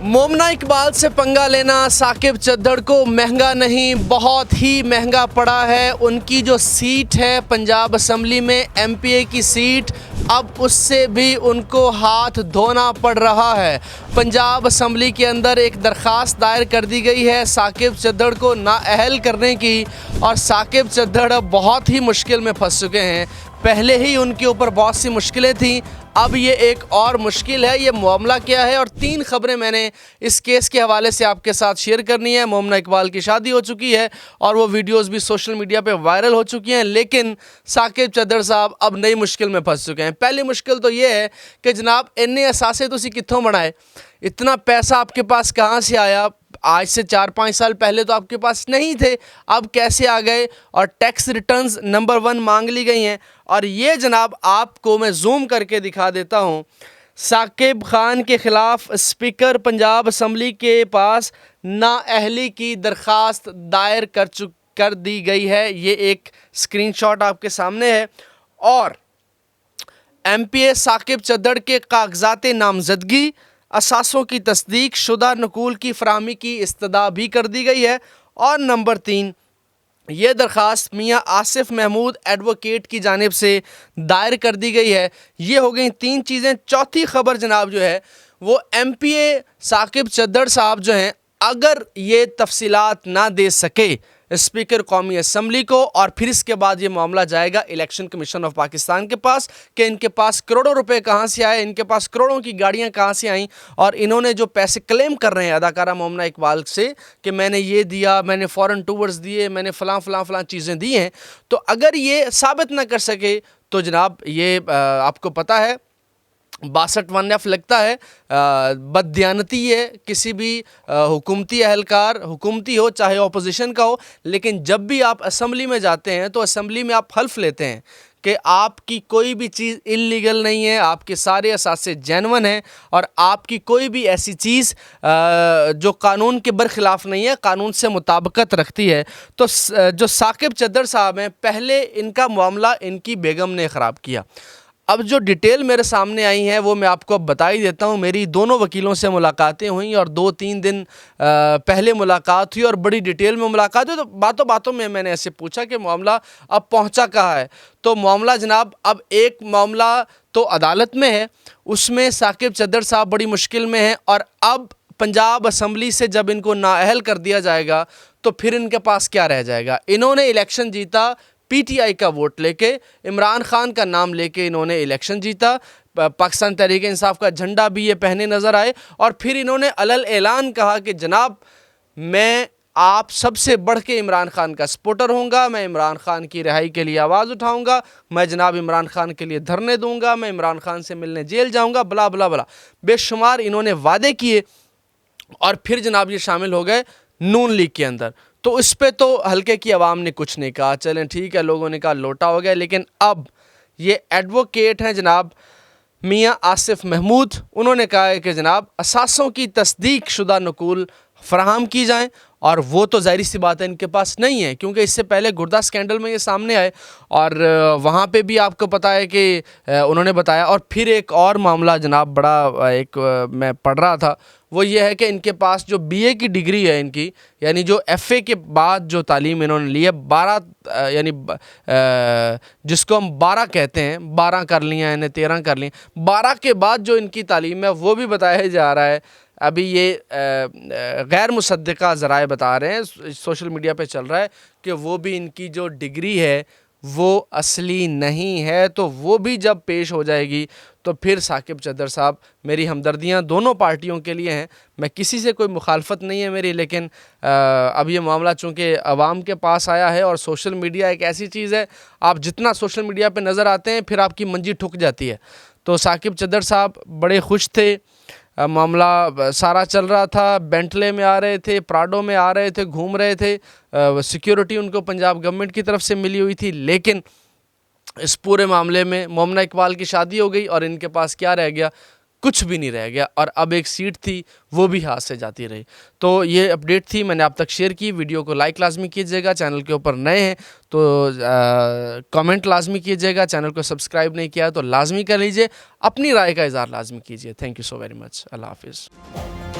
मोमना इकबाल से पंगा लेना साकिब चद्दड़ को महंगा नहीं, बहुत ही महंगा पड़ा है। उनकी जो सीट है पंजाब असम्बली में, एमपीए की सीट, अब उससे भी उनको हाथ धोना पड़ रहा है। पंजाब असम्बली के अंदर एक दरख्वास्त दायर कर दी गई है साकिब चद्दड़ को नाअहल करने की, और साकिब चद्दड़ अब बहुत ही मुश्किल में फंस चुके हैं। पहले ही उनके ऊपर बहुत सी मुश्किलें थीं, अब ये एक और मुश्किल है। ये मामला क्या है, और 3 खबरें मैंने इस केस के हवाले से आपके साथ शेयर करनी है। मोमना इकबाल की शादी हो चुकी है और वो वीडियोस भी सोशल मीडिया पे वायरल हो चुकी हैं, लेकिन साकिब चद्दड़ साहब अब नई मुश्किल में फंस चुके हैं। पहली मुश्किल तो ये है कि जनाब इन्ने असासे तुसी कित्थों बनाए, इतना पैसा आपके पास कहाँ से आया? आज से 4-5 साल पहले तो आपके पास नहीं थे, अब कैसे आ गए? और टैक्स रिटर्न्स नंबर 1 मांग ली गई हैं। और ये जनाब आपको मैं जूम करके दिखा देता हूँ, साकिब खान के ख़िलाफ़ स्पीकर पंजाब असम्बली के पास नाअहली की दरख्वास्त दायर कर दी गई है। ये एक स्क्रीनशॉट आपके सामने है। और एमपीए साकिब चद्दड़ के कागजात नामजदगी, असासों की तस्दीक शुदा नकूल की फराहमी की इस्तदा भी कर दी गई है। और नंबर 3, ये दरख्वास्त मियाँ आसिफ महमूद एडवोकेट की जानिब से दायर कर दी गई है। ये हो गई 3 चीज़ें। चौथी खबर जनाब जो है वो एमपीए साकिब चद्दड़ साहब जो हैं, अगर ये तफसीलात ना दे सके स्पीकर कौमी असम्बली को, और फिर इसके बाद ये मामला जाएगा इलेक्शन कमीशन ऑफ पाकिस्तान के पास कि इनके पास करोड़ों रुपए कहाँ से आए, इनके पास करोड़ों की गाड़ियाँ कहाँ से आईं, और इन्होंने जो पैसे क्लेम कर रहे हैं अदाकारा मोमना इकबाल से कि मैंने ये दिया, मैंने फ़ॉरेन टूर्स दिए, मैंने फ़लाँ चीज़ें दी हैं, तो अगर ये साबित ना कर सके तो जनाब ये आपको पता है 62 लगता है। बददियानती है किसी भी हुकूमती अहलकार, हुकूमती हो चाहे अपोजिशन का हो, लेकिन जब भी आप असम्बली में जाते हैं तो असम्बली में आप हल्फ लेते हैं कि आपकी कोई भी चीज़ इल्लीगल नहीं है, आपके सारे असासे जेन्युइन हैं, और आपकी कोई भी ऐसी चीज़ जो कानून के बरखिलाफ़ नहीं है, कानून से मुताबिकत रखती है। तो जो साकिब चद्दड़ साहब हैं, पहले इनका मामला इनकी बेगम ने ख़राब किया। अब जो डिटेल मेरे सामने आई हैं वो मैं आपको अब बता ही देता हूँ। मेरी दोनों वकीलों से मुलाकातें हुई और 2-3 दिन पहले मुलाकात हुई और बड़ी डिटेल में मुलाकात हुई। तो बातों बातों में मैंने ऐसे पूछा कि मामला अब पहुँचा कहाँ है? तो मामला जनाब, अब एक मामला तो अदालत में है, उसमें साकिब चद्दड़ साहब बड़ी मुश्किल में हैं, और अब पंजाब असम्बली से जब इनको नाअहल कर दिया जाएगा तो फिर इनके पास क्या रह जाएगा? इन्होंने इलेक्शन जीता पीटीआई का वोट लेके, इमरान खान का नाम लेके इन्होंने इलेक्शन जीता, पाकिस्तान तहरीक इंसाफ का झंडा भी ये पहने नज़र आए, और फिर इन्होंने अलल ऐलान कहा कि जनाब मैं आप सबसे बढ़ के इमरान खान का सपोर्टर होऊंगा, मैं इमरान खान की रिहाई के लिए आवाज़ उठाऊंगा, मैं जनाब इमरान खान के लिए धरने दूंगा, मैं इमरान खान से मिलने जेल जाऊंगा, बला बला बला बेशुमार इन्होंने वादे किए, और फिर जनाब ये शामिल हो गए नून लीग के अंदर। तो इस पे तो हल्के की आवाम ने कुछ नहीं कहा, चलें ठीक है, लोगों ने कहा लोटा हो गया। लेकिन अब ये एडवोकेट हैं जनाब मियाँ आसिफ महमूद, उन्होंने कहा है कि जनाब असासों की तस्दीक शुदा नकूल फ़राहम की जाएँ, और वो तो ज़ाहिर सी बात है इनके पास नहीं है, क्योंकि इससे पहले गुर्दा स्कैंडल में ये सामने आए और वहाँ पे भी आपको पता है कि उन्होंने बताया। और फिर एक और मामला जनाब बड़ा एक मैं पढ़ रहा था, वो ये है कि इनके पास जो बीए की डिग्री है इनकी, यानी जो एफए के बाद जो तालीम इन्होंने ली है, 12 यानी जिसको हम 12 कहते हैं, 12 कर लिया इन्हें, 13 कर ली, 12 के बाद जो इनकी तालीम है वो भी बताया जा रहा है। अभी ये गैर मुसद्दिक़ा ज़राए बता रहे हैं, सोशल मीडिया पे चल रहा है कि वो भी इनकी जो डिग्री है वो असली नहीं है। तो वो भी जब पेश हो जाएगी तो फिर साकिब चद्दड़ साहब, मेरी हमदर्दियाँ दोनों पार्टियों के लिए हैं, मैं किसी से कोई मुखालफत नहीं है मेरी, लेकिन अब ये मामला चूँकि आवाम के पास आया है, और सोशल मीडिया एक ऐसी चीज़ है, आप जितना सोशल मीडिया पे नज़र आते हैं फिर आपकी मंजी ठुक जाती है। तो साकिब चद्दड़ साहब बड़े खुश थे, मामला सारा चल रहा था, बेंटले में आ रहे थे, प्राडो में आ रहे थे, घूम रहे थे, सिक्योरिटी उनको पंजाब गवर्नमेंट की तरफ से मिली हुई थी। लेकिन इस पूरे मामले में मोमना इकबाल की शादी हो गई और इनके पास क्या रह गया? कुछ भी नहीं रह गया, और अब एक सीट थी वो भी हाथ से जाती रही। तो ये अपडेट थी, मैंने आप तक शेयर की। वीडियो को लाइक लाजमी कीजिएगा, चैनल के ऊपर नए हैं तो कमेंट लाजमी कीजिएगा, चैनल को सब्सक्राइब नहीं किया तो लाजमी कर लीजिए, अपनी राय का इज़हार लाजमी कीजिए। Thank you so very much. अल्लाह हाफिज़।